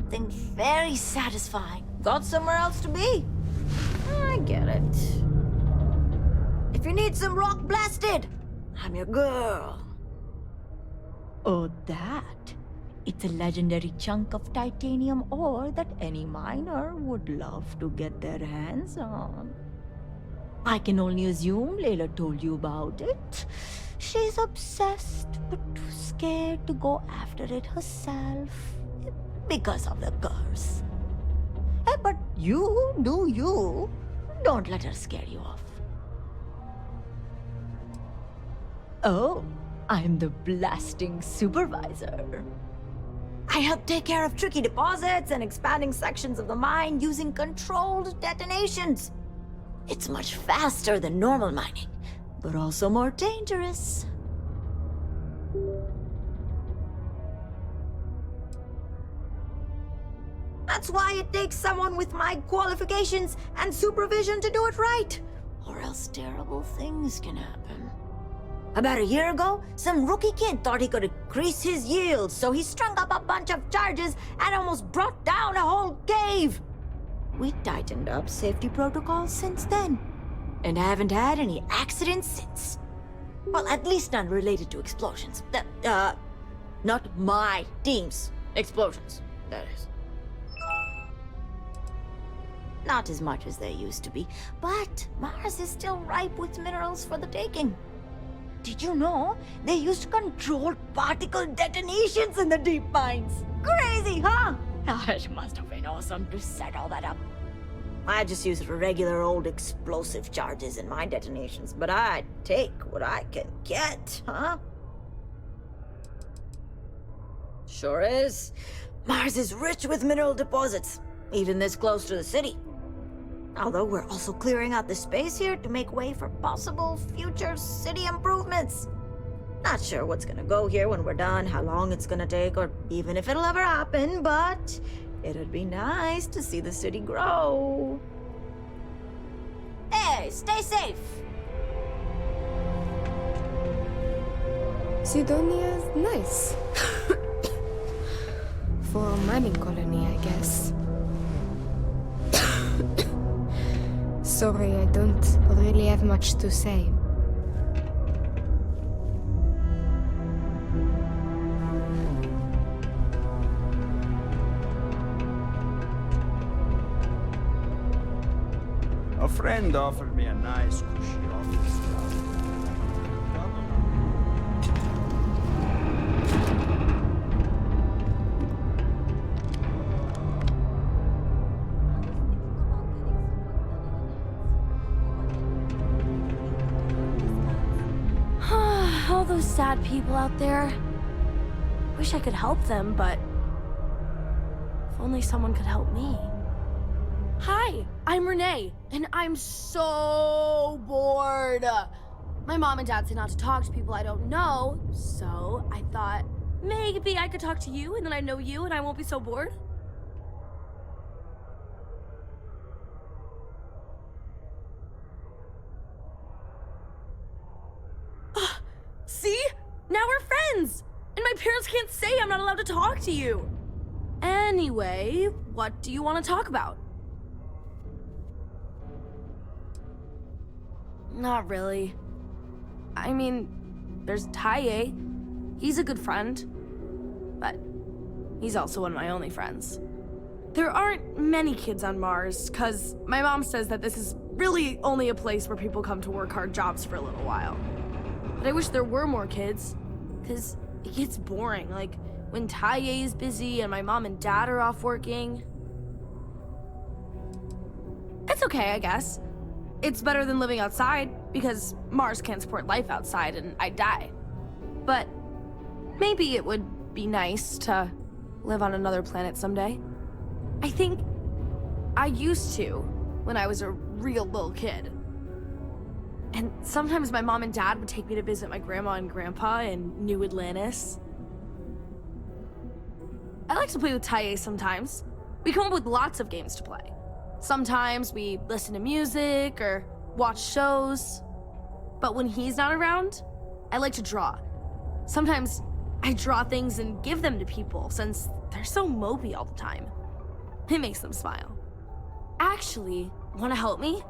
something very satisfying. Got somewhere else to be. I get it. If you need some rock blasted, I'm your girl. Oh, that? It's a legendary chunk of titanium ore that any miner would love to get their hands on. I can only assume Layla told you about it. She's obsessed, but too scared to go after it herself. Because of the curse. But you do you. Don't let her scare you off. Oh, I'm the blasting supervisor. I help take care of tricky deposits and expanding sections of the mine using controlled detonations. It's much faster than normal mining, but also more dangerous. That's why it takes someone with my qualifications and supervision to do it right, or else terrible things can happen. About a year ago, some rookie kid thought he could increase his yield, so he strung up a bunch of charges and almost brought down a whole cave. We tightened up safety protocols since then, and haven't had any accidents since. Well, at least none related to explosions. Not my team's explosions, that is. Not as much as they used to be, but Mars is still ripe with minerals for the taking. Did you know they used controlled particle detonations in the deep mines? Crazy, huh? It must have been awesome to set all that up. I just use regular old explosive charges in my detonations, but I take what I can get, huh? Sure is. Mars is rich with mineral deposits, even this close to the city. Although we're also clearing out the space here to make way for possible future city improvements. Not sure what's gonna go here when we're done, how long it's gonna take, or even if it'll ever happen, but it'd be nice to see the city grow. Hey, stay safe! Sidonia's nice. For a mining colony, I guess. Sorry, I don't really have much to say. A friend offered me a nice cushy office job. All those sad people out there. Wish I could help them, but if only someone could help me. Hi, I'm Renee, and I'm so bored. My mom and dad say not to talk to people I don't know, so I thought maybe I could talk to you, and then I know you, and I won't be so bored. See? Now we're friends! And my parents can't say I'm not allowed to talk to you! Anyway, what do you want to talk about? Not really. I mean, there's Taye. He's a good friend. But he's also one of my only friends. There aren't many kids on Mars, because my mom says that this is really only a place where people come to work hard jobs for a little while. But I wish there were more kids, because it gets boring, like when Taye is busy and my mom and dad are off working. It's okay, I guess. It's better than living outside, because Mars can't support life outside and I'd die. But maybe it would be nice to live on another planet someday. I think I used to when I was a real little kid. And sometimes my mom and dad would take me to visit my grandma and grandpa in New Atlantis. I like to play with Taye sometimes. We come up with lots of games to play. Sometimes we listen to music or watch shows. But when he's not around, I like to draw. Sometimes I draw things and give them to people since they're so mopey all the time. It makes them smile. Actually, wanna help me?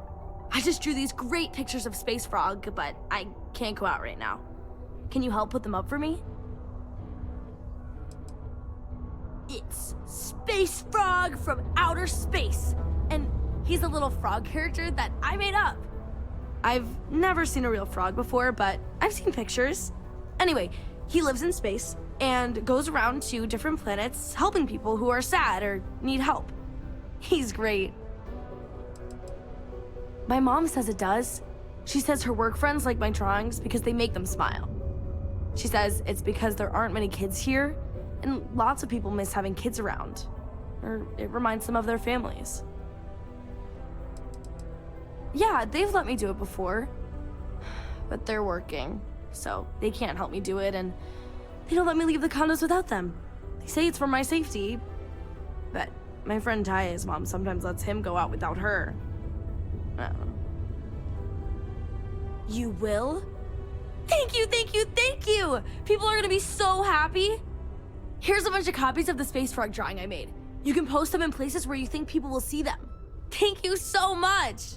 I just drew these great pictures of Space Frog, but I can't go out right now. Can you help put them up for me? It's Space Frog from outer space, and he's a little frog character that I made up. I've never seen a real frog before, but I've seen pictures. Anyway, he lives in space and goes around to different planets helping people who are sad or need help. He's great. My mom says it does. She says her work friends like my drawings because they make them smile. She says it's because there aren't many kids here, and lots of people miss having kids around, or it reminds them of their families. Yeah, they've let me do it before, but they're working, so they can't help me do it, and they don't let me leave the condos without them. They say it's for my safety, but my friend Taya's mom sometimes lets him go out without her. I don't know. You will? Thank you, thank you, thank you! People are gonna be so happy. Here's a bunch of copies of the Space Frog drawing I made. You can post them in places where you think people will see them. Thank you so much!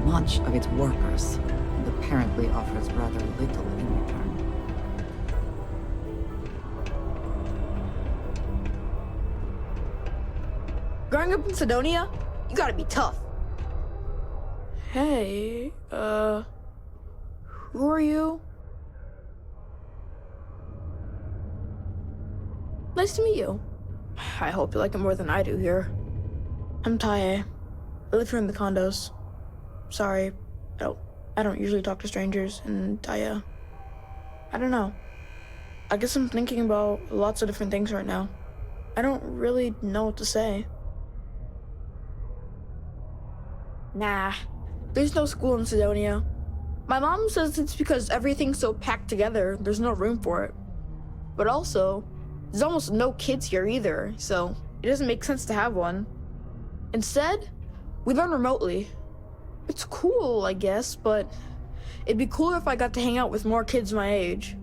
Much of its workers, and apparently offers rather little in return. Growing up in Sidonia, you gotta be tough. Hey, who are you? Nice to meet you. I hope you like it more than I do here. I'm Taye. I live here in the condos. Sorry, I don't usually talk to strangers, and I don't know. I guess I'm thinking about lots of different things right now. I don't really know what to say. Nah, there's no school in Sidonia. My mom says it's because everything's so packed together, there's no room for it. But also, there's almost no kids here either, so it doesn't make sense to have one. Instead, we learn remotely. It's cool, I guess, but it'd be cooler if I got to hang out with more kids my age.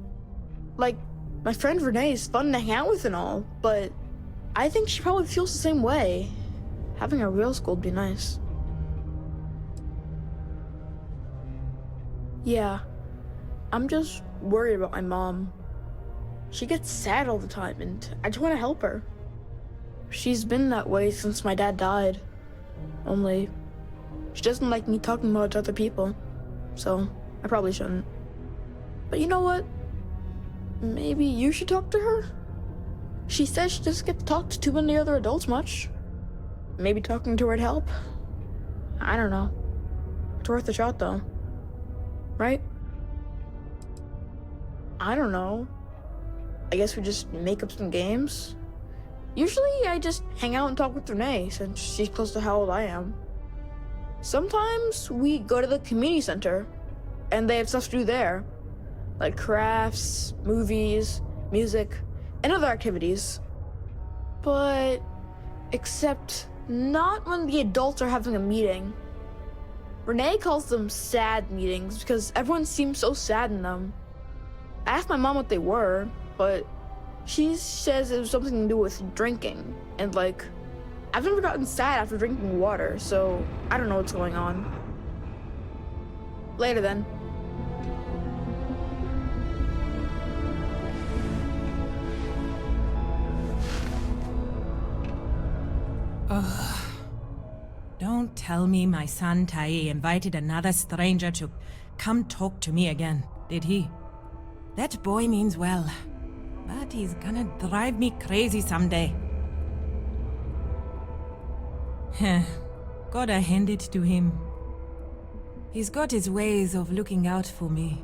Like, my friend Renee is fun to hang out with and all, but I think she probably feels the same way. Having a real school would be nice. Yeah, I'm just worried about my mom. She gets sad all the time, and I just want to help her. She's been that way since my dad died. Only, she doesn't like me talking about it to other people, so I probably shouldn't. But you know what? Maybe you should talk to her? She says she doesn't get to talk to too many other adults much. Maybe talking to her'd help. I don't know. It's worth a shot, though. Right? I don't know. I guess we just make up some games? Usually I just hang out and talk with Renee, since she's close to how old I am. Sometimes we go to the community center, and they have stuff to do there, like crafts, movies, music, and other activities. But, except not when the adults are having a meeting. Renee calls them sad meetings because everyone seems so sad in them. I asked my mom what they were, but she says it was something to do with drinking, and like, I've never gotten sad after drinking water, so I don't know what's going on. Later then. Don't tell me my son Tai invited another stranger to come talk to me again, did he? That boy means well, but he's gonna drive me crazy someday. Heh, gotta hand it to him. He's got his ways of looking out for me.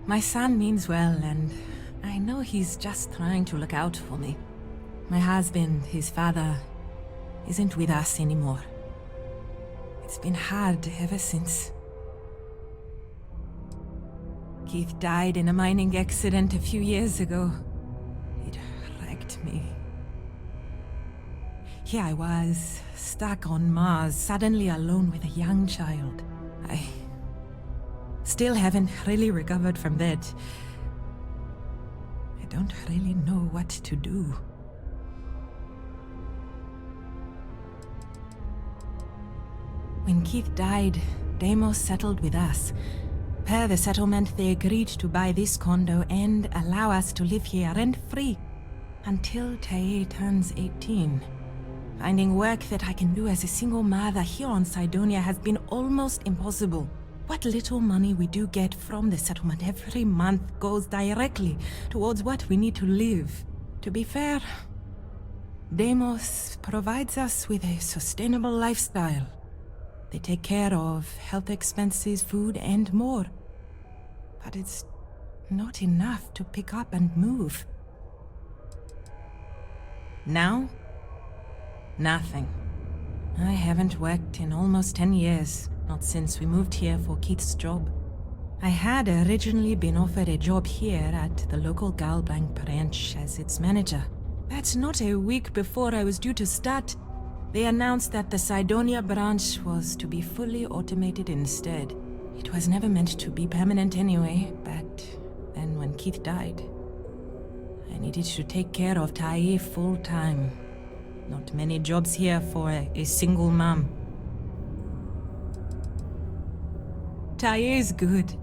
My son means well, and I know he's just trying to look out for me. My husband, his father, isn't with us anymore. It's been hard ever since. Keith died in a mining accident a few years ago. It wrecked me. Here I was, stuck on Mars, suddenly alone with a young child. I still haven't really recovered from that. I don't really know what to do. When Keith died, Deimos settled with us. Per the settlement, they agreed to buy this condo and allow us to live here rent-free until Tai turns 18. Finding work that I can do as a single mother here on Cydonia has been almost impossible. What little money we do get from the settlement every month goes directly towards what we need to live. To be fair, Deimos provides us with a sustainable lifestyle. They take care of health expenses, food, and more. But it's not enough to pick up and move. Now, nothing. I haven't worked in almost 10 years, not since we moved here for Keith's job. I had originally been offered a job here at the local Galbank branch as its manager. But not a week before I was due to start, they announced that the Cydonia branch was to be fully automated instead. It was never meant to be permanent anyway, but then when Keith died, I needed to take care of Tai full time. Not many jobs here for a single mom. Tai is good.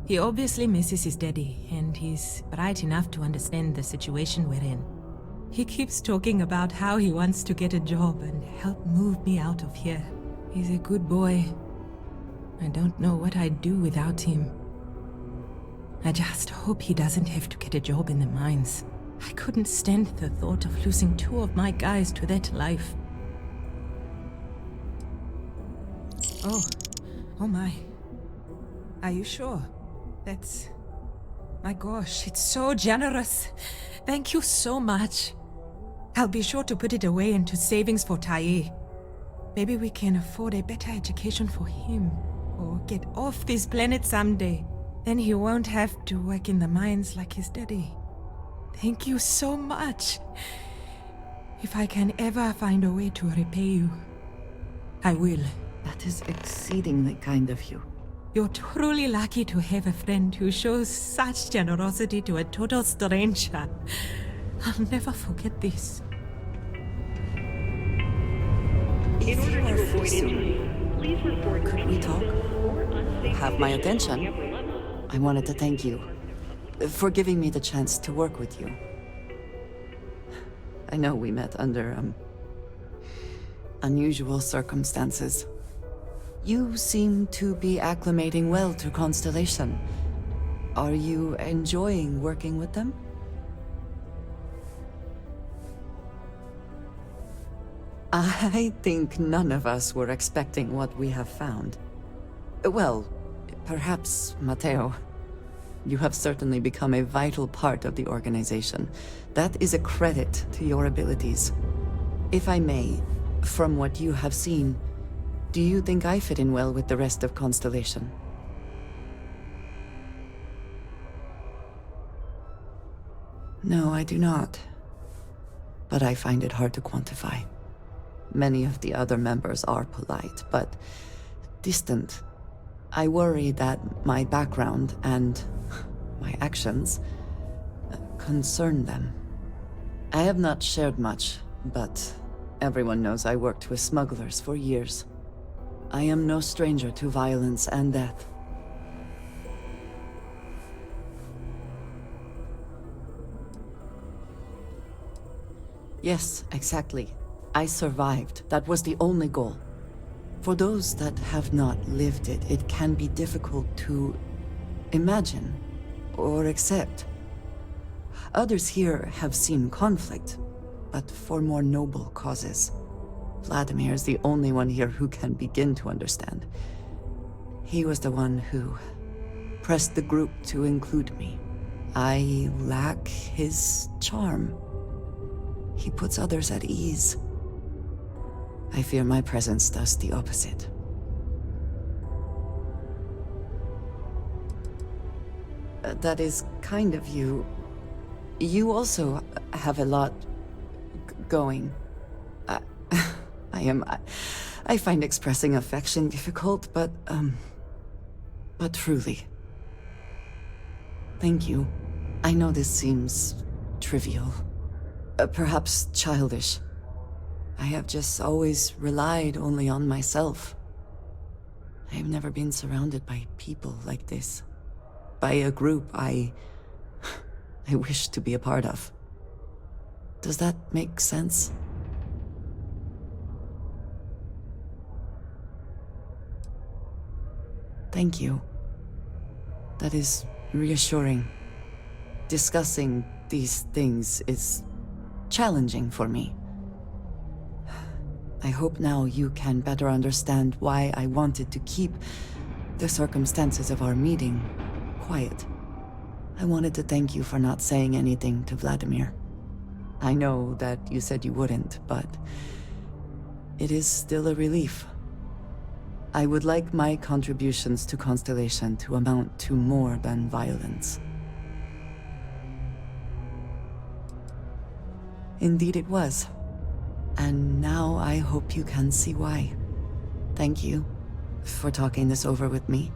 He obviously misses his daddy, and he's bright enough to understand the situation we're in. He keeps talking about how he wants to get a job and help move me out of here. He's a good boy. I don't know what I'd do without him. I just hope he doesn't have to get a job in the mines. I couldn't stand the thought of losing 2 of my guys to that life. Oh my. Are you sure? That's... My gosh, it's so generous. Thank you so much. I'll be sure to put it away into savings for Tai. Maybe we can afford a better education for him, or get off this planet someday. Then he won't have to work in the mines like his daddy. Thank you so much. If I can ever find a way to repay you, I will. That is exceedingly kind of you. You're truly lucky to have a friend who shows such generosity to a total stranger. I'll never forget this. In order to avoid injury, please report Could we talk? Have my attention? I wanted to thank you for giving me the chance to work with you. I know we met under, unusual circumstances. You seem to be acclimating well to Constellation. Are you enjoying working with them? I think none of us were expecting what we have found. Well, perhaps Matteo. You have certainly become a vital part of the organization. That is a credit to your abilities. If I may, from what you have seen, do you think I fit in well with the rest of Constellation? No, I do not. But I find it hard to quantify. Many of the other members are polite, but distant. I worry that my background and my actions concern them. I have not shared much, but everyone knows I worked with smugglers for years. I am no stranger to violence and death. Yes, exactly. I survived. That was the only goal. For those that have not lived it, it can be difficult to imagine or accept. Others here have seen conflict, but for more noble causes. Vladimir is the only one here who can begin to understand. He was the one who pressed the group to include me. I lack his charm. He puts others at ease. I fear my presence does the opposite. That is kind of you. You also have a lot going. I find expressing affection difficult, but truly. Thank you. I know this seems trivial. Perhaps childish. I have just always relied only on myself. I have never been surrounded by people like this. By a group I wish to be a part of. Does that make sense? Thank you. That is reassuring. Discussing these things is challenging for me. I hope now you can better understand why I wanted to keep the circumstances of our meeting quiet. I wanted to thank you for not saying anything to Vladimir. I know that you said you wouldn't, but it is still a relief. I would like my contributions to Constellation to amount to more than violence. Indeed it was. And now I hope you can see why. Thank you for talking this over with me.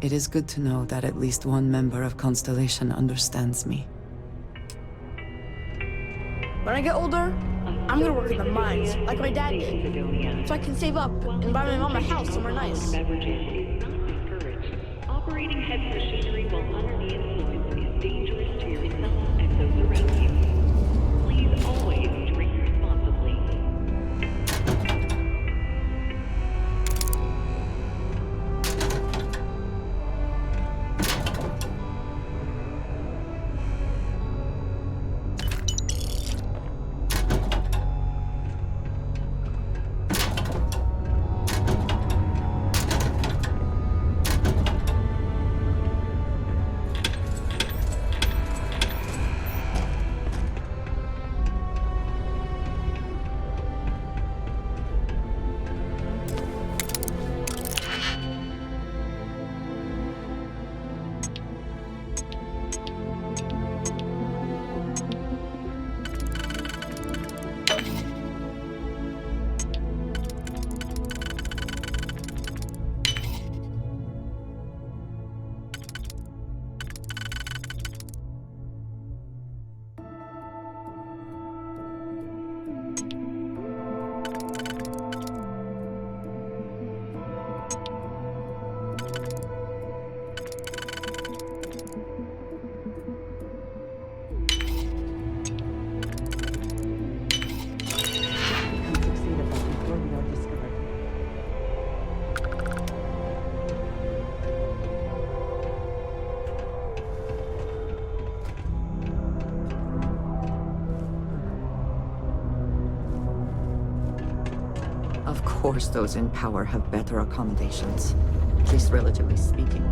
It is good to know that at least one member of Constellation understands me. When I get older, I'm gonna work in the mines, like my dad did, so I can save up and buy my mom a house somewhere nice. Beverages is not discouraged. Operating heavy machinery while under the influence is dangerous to yourself and those around you. Please always drink responsibly. Of course those in power have better accommodations, at least relatively speaking.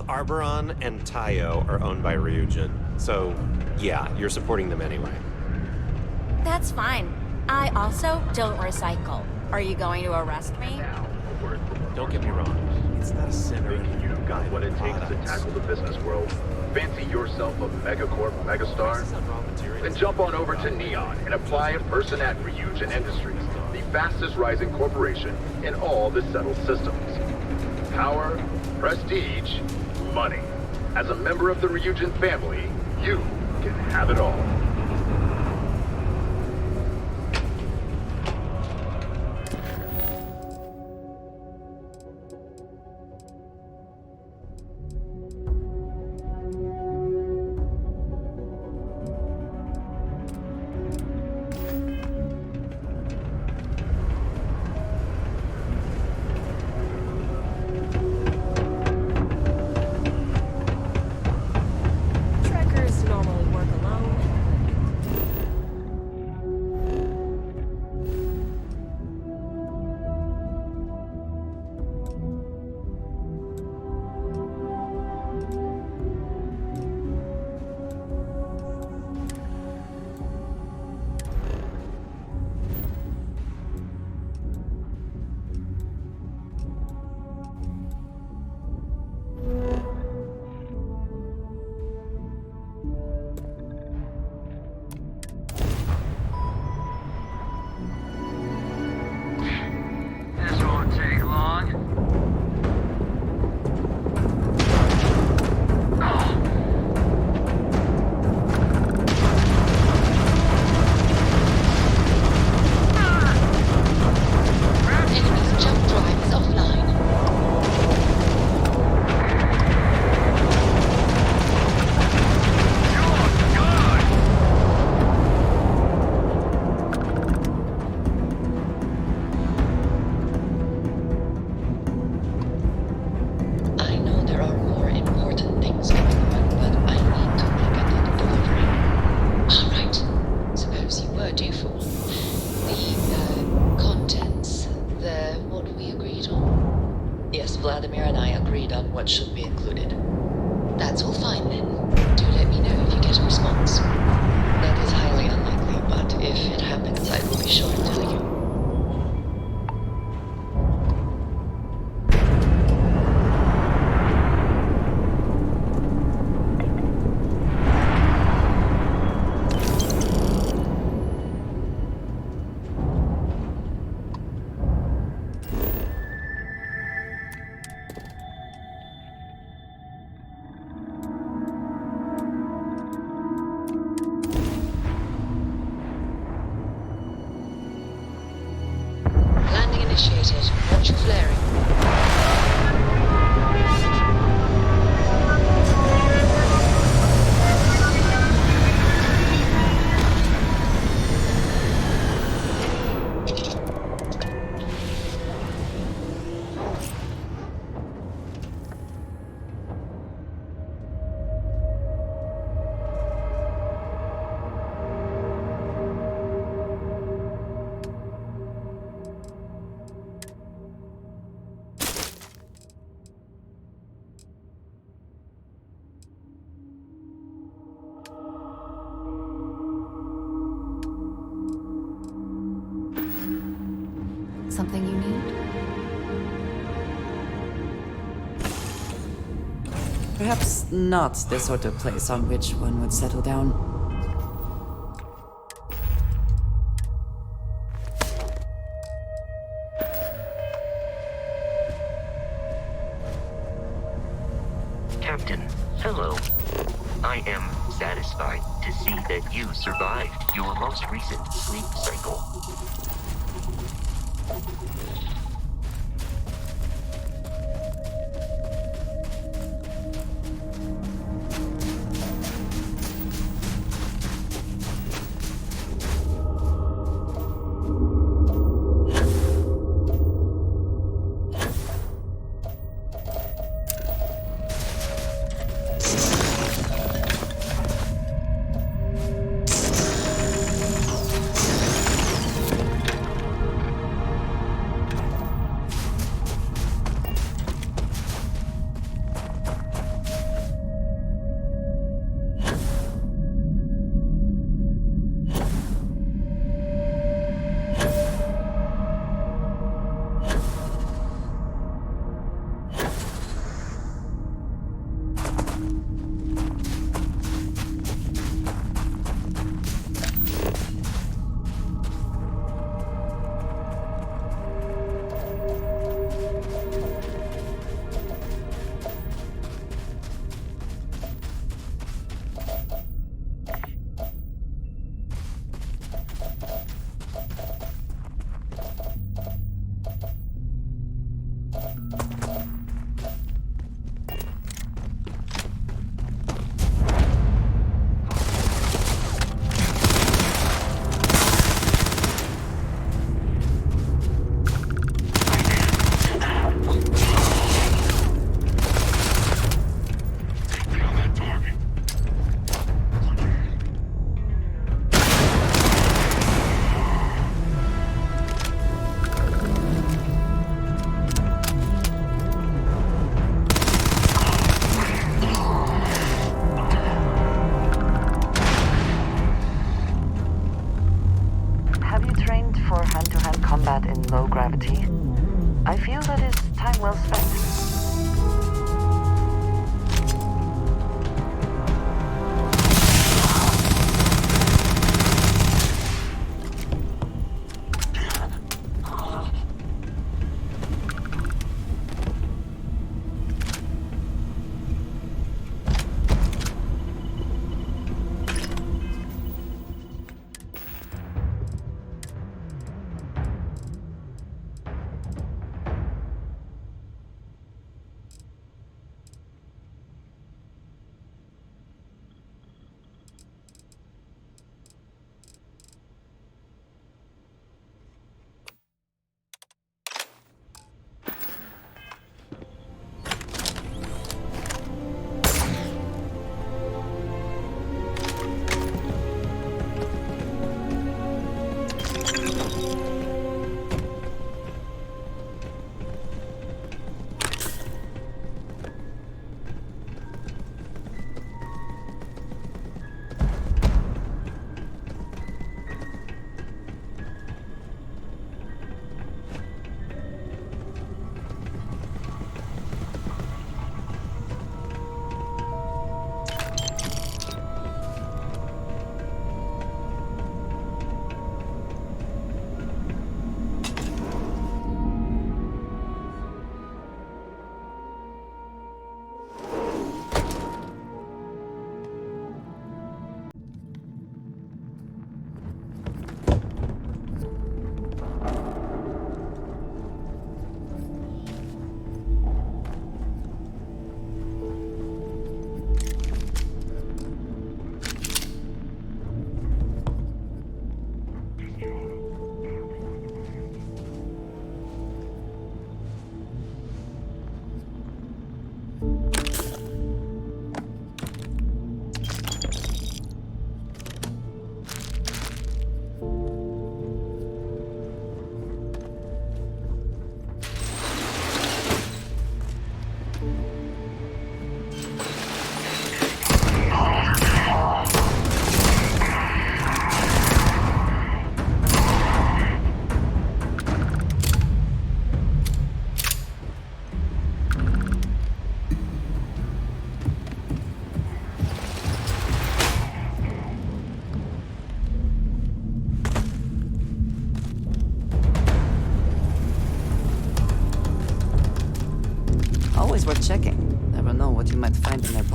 Arboron and Tayo are owned by Ryujin, so yeah, you're supporting them anyway. That's fine. I also don't recycle. Are you going to arrest me? Don't get me wrong, it's not a center in Think you've got what it takes to tackle the business world? Fancy yourself a megacorp megastar? Then jump on over to Neon and apply in person at Ryujin Industries, the fastest rising corporation in all the settled systems. Power, prestige, money. As a member of the Ryujin family, you can have it all. Trekkers normally work alone. This won't take long. Enemy's jump drive is offline. I know there are more important things going on, but I need to make another delivery. Alright, suppose you were due for one. The contents, what we agreed on? Yes, Vladimir and I agreed on what should be included. That's all fine then. Do let me know if you get a response. That is highly unlikely, but if it happens, I will be sure to tell you. Landing initiated. Watch your flaring. Something you need? Perhaps not the sort of place on which one would settle down. Captain, hello. I am satisfied to see that you survived your most recent sleep cycle.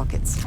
pockets.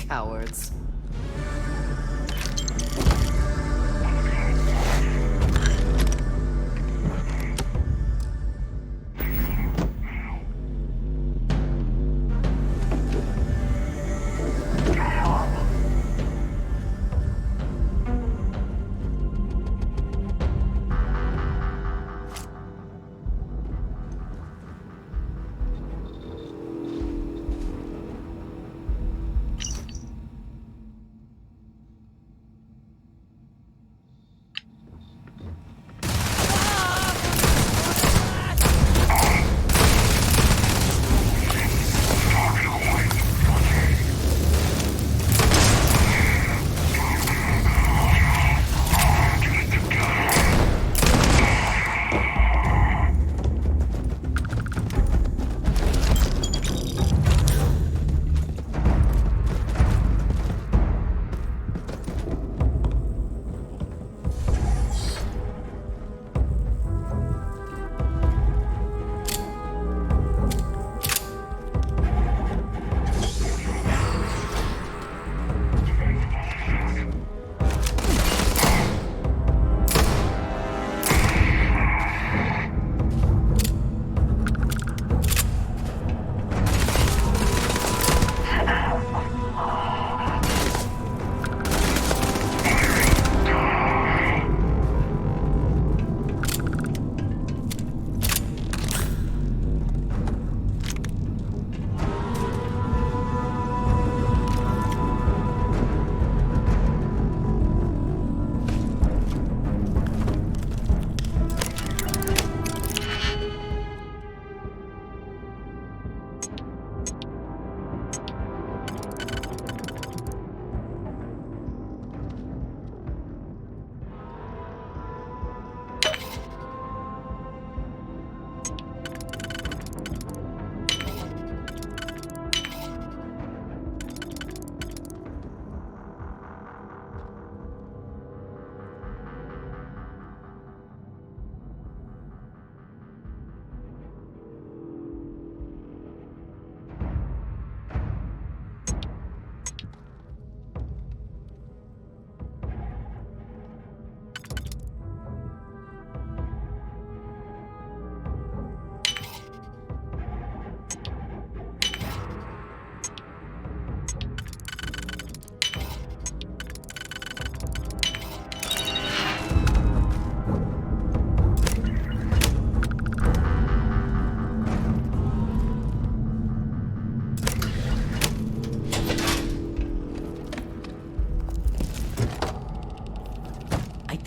Cowards.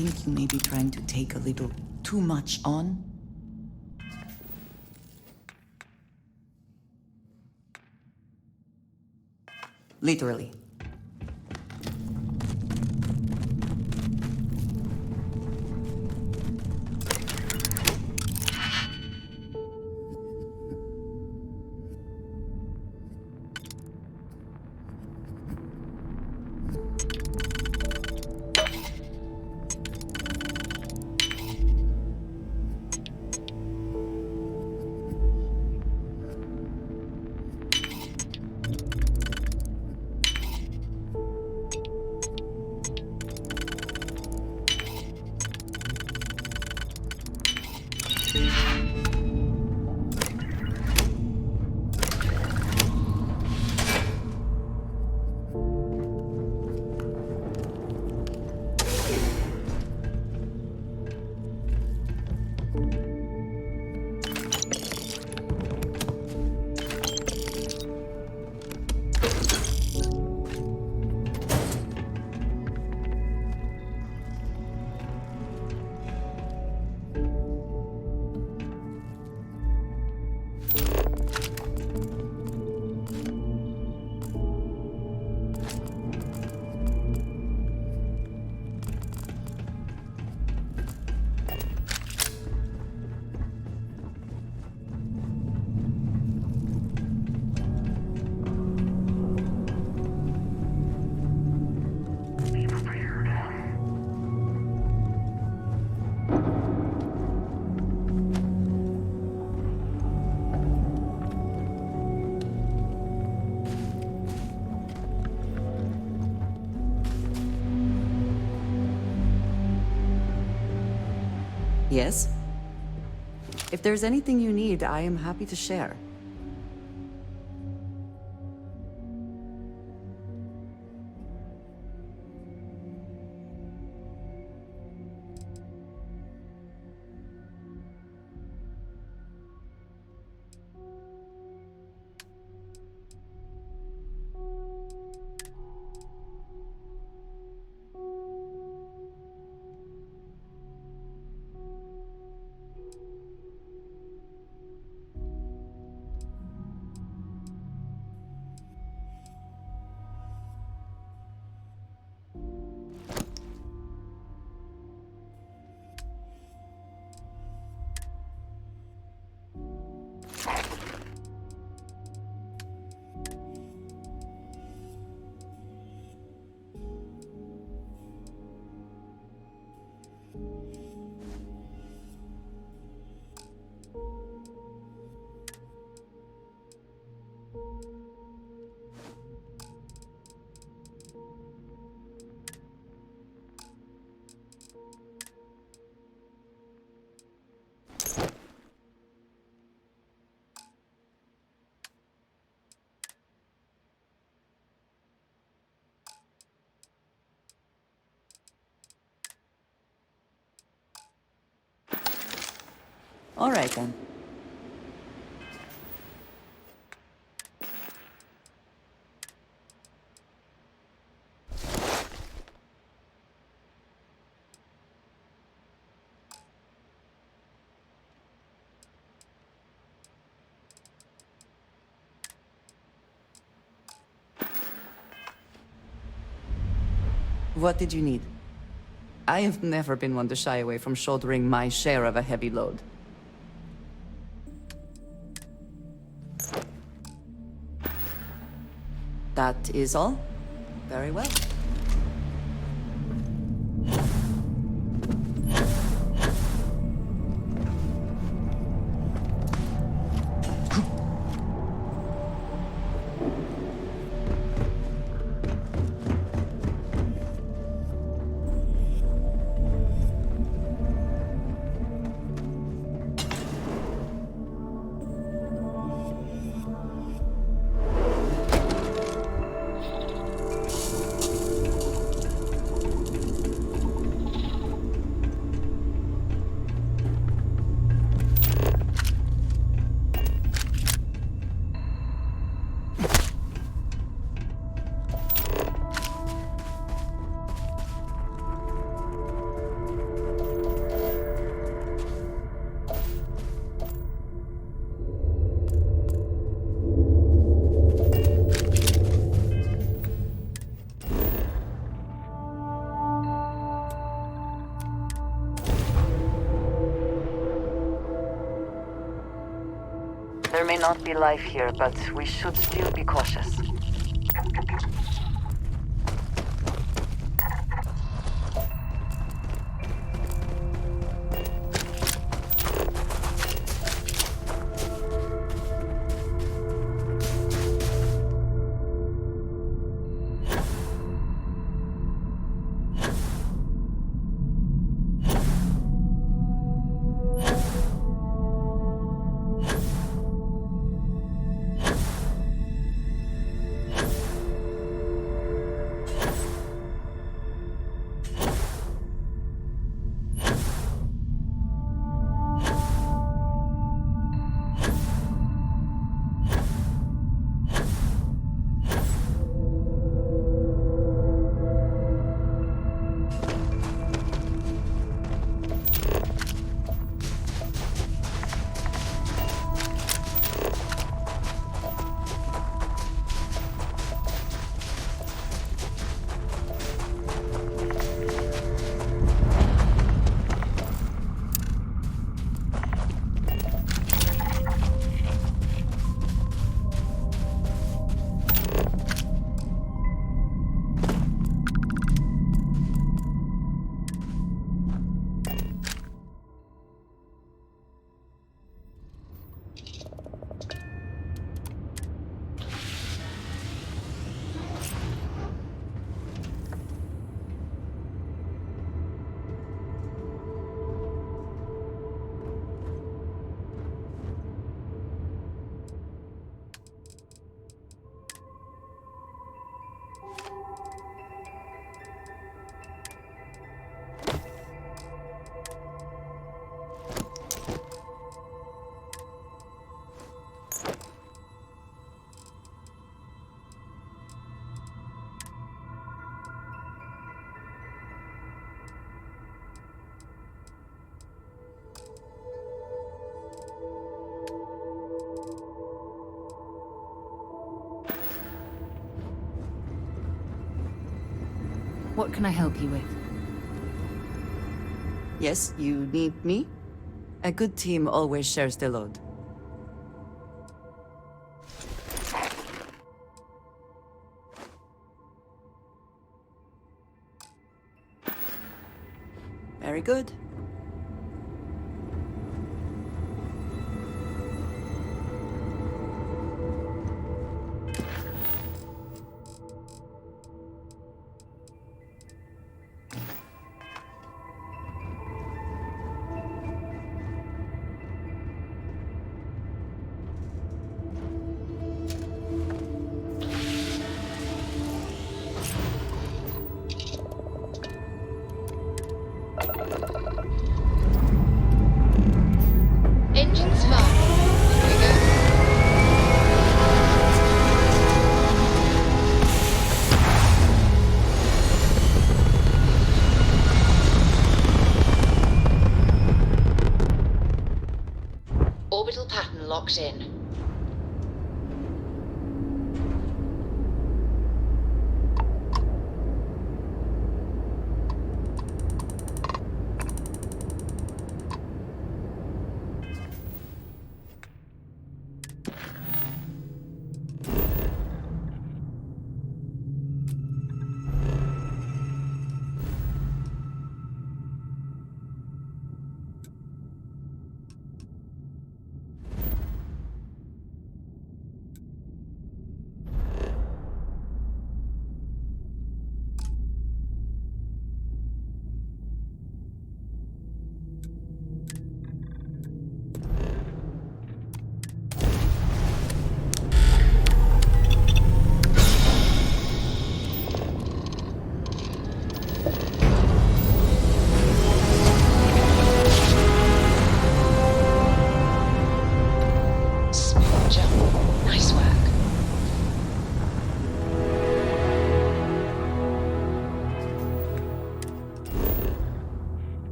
think you may be trying to take a little too much on. Literally. Yes? If there's anything you need, I am happy to share. All right, then. What did you need? I have never been one to shy away from shouldering my share of a heavy load. That is all? Very well. may not be life here, but we should still be cautious. What can I help you with? Yes, you need me? A good team always shares the load. Very good. Engines fine. Here we go. Orbital pattern locked in.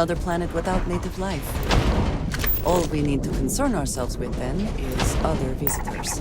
another planet without native life. All we need to concern ourselves with then is other visitors.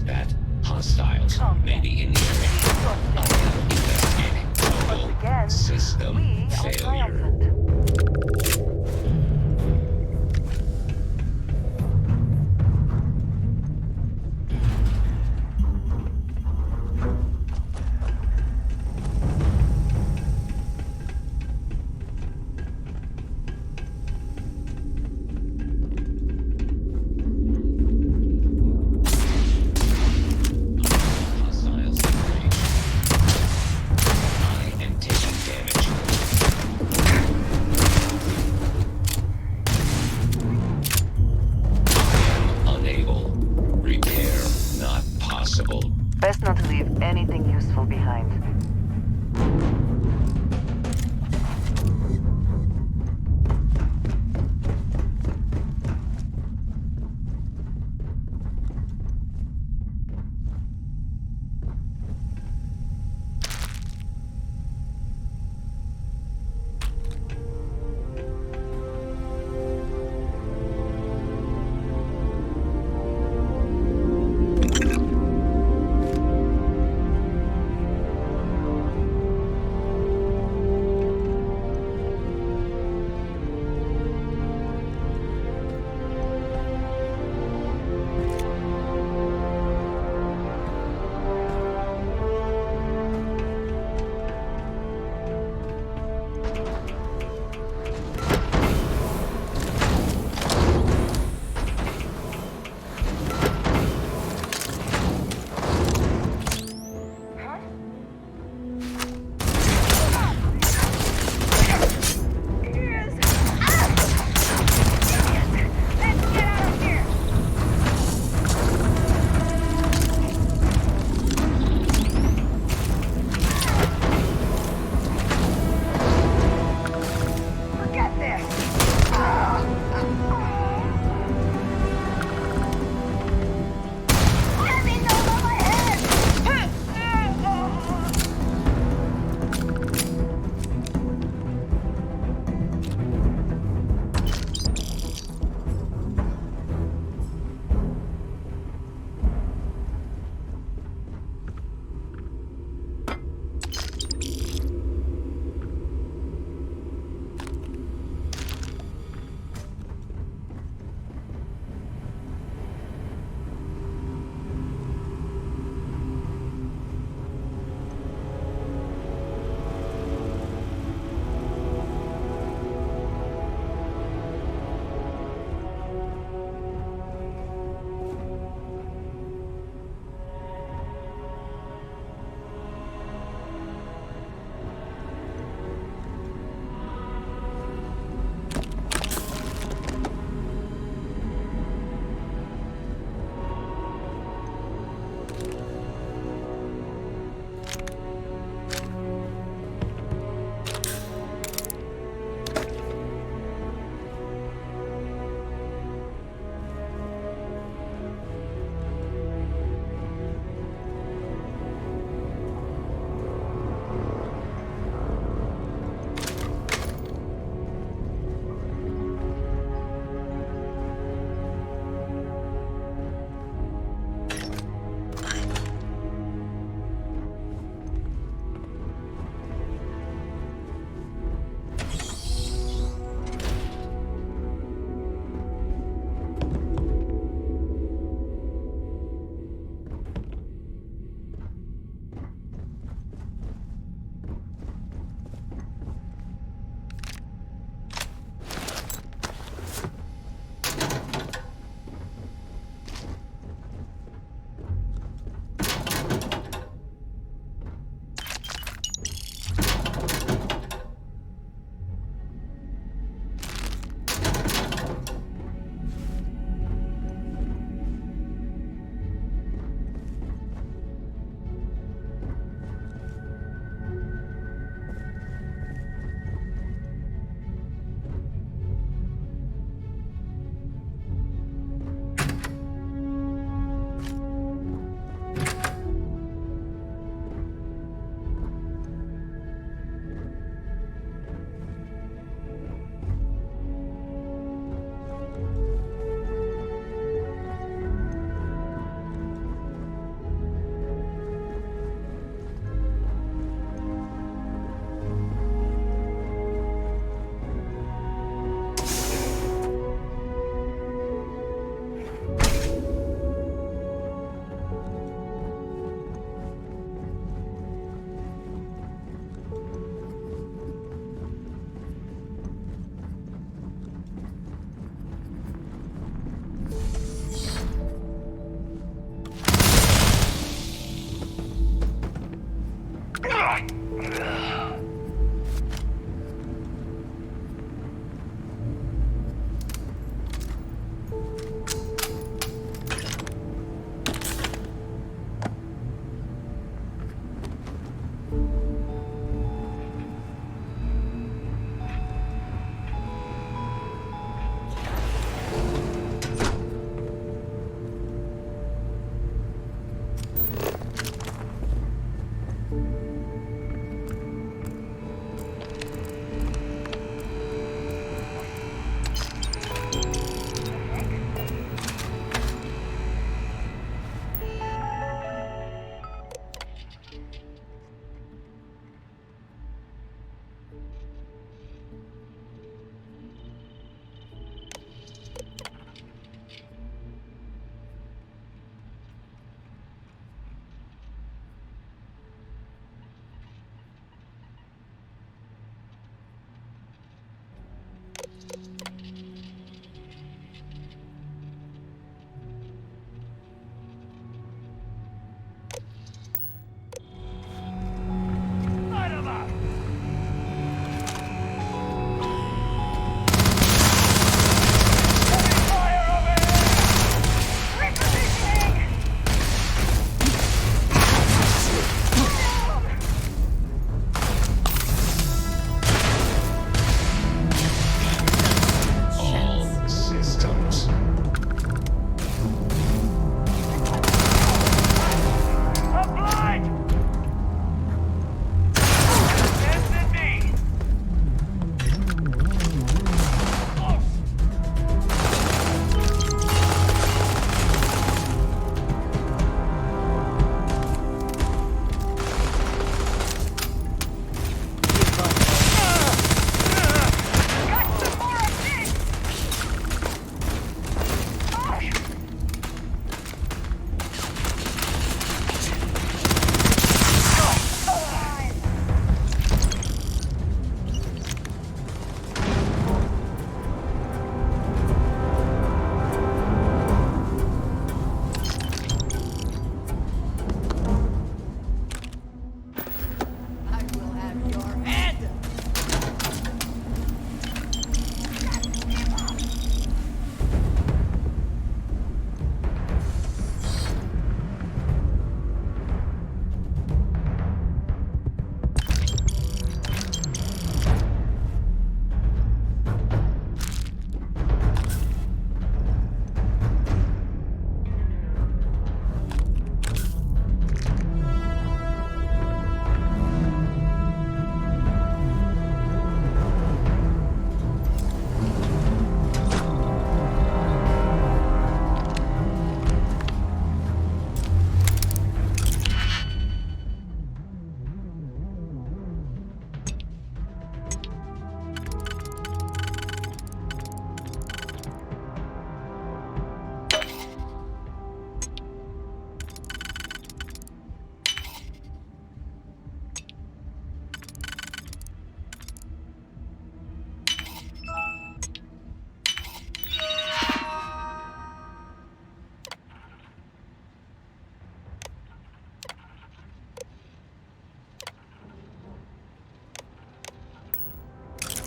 That hostiles may be in the area. I am investigating global system failure. Taking damage.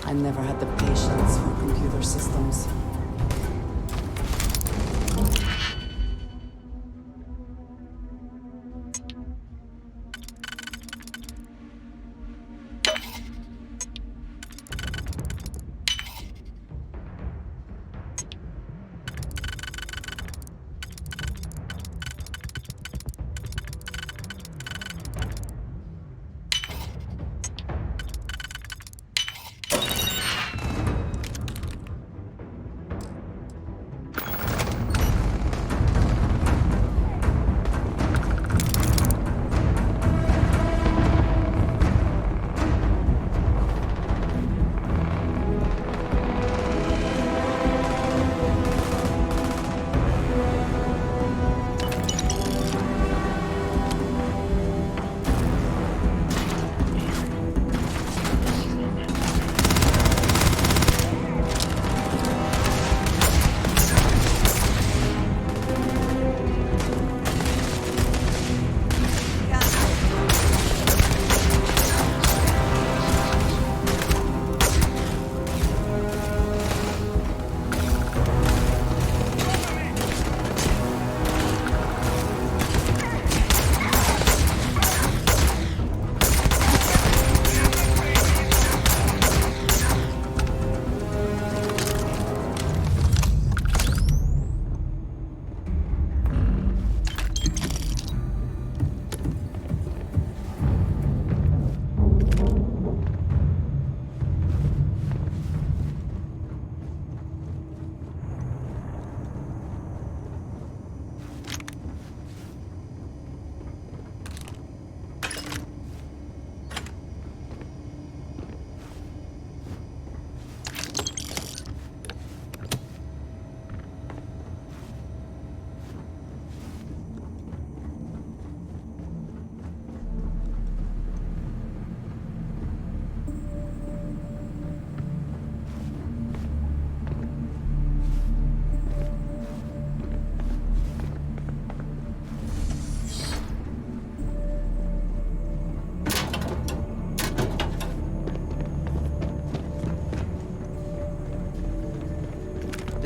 I never had the patience for computer systems.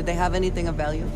Did they have anything of value?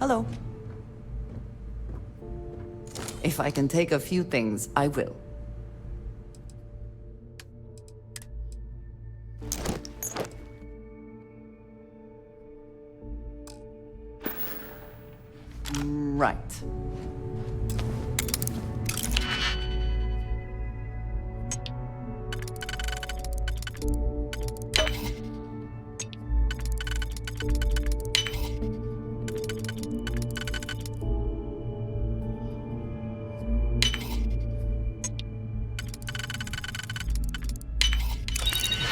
Hello. If I can take a few things, I will. Right.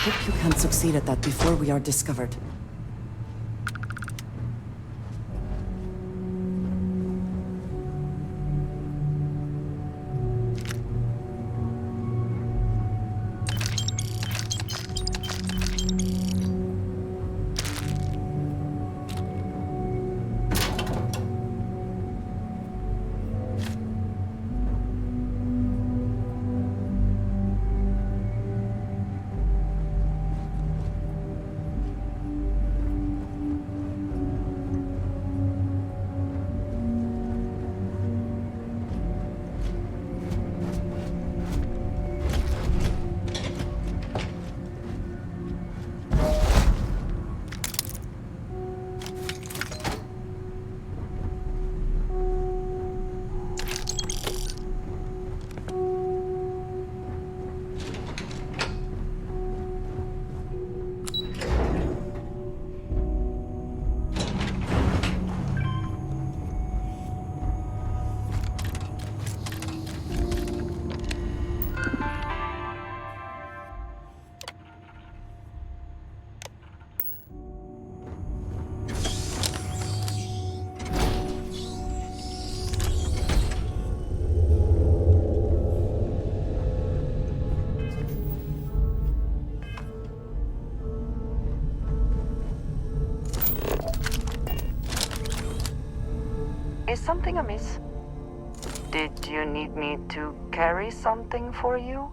Hope you can succeed at that before we are discovered. Nothing amiss. Did you need me to carry something for you?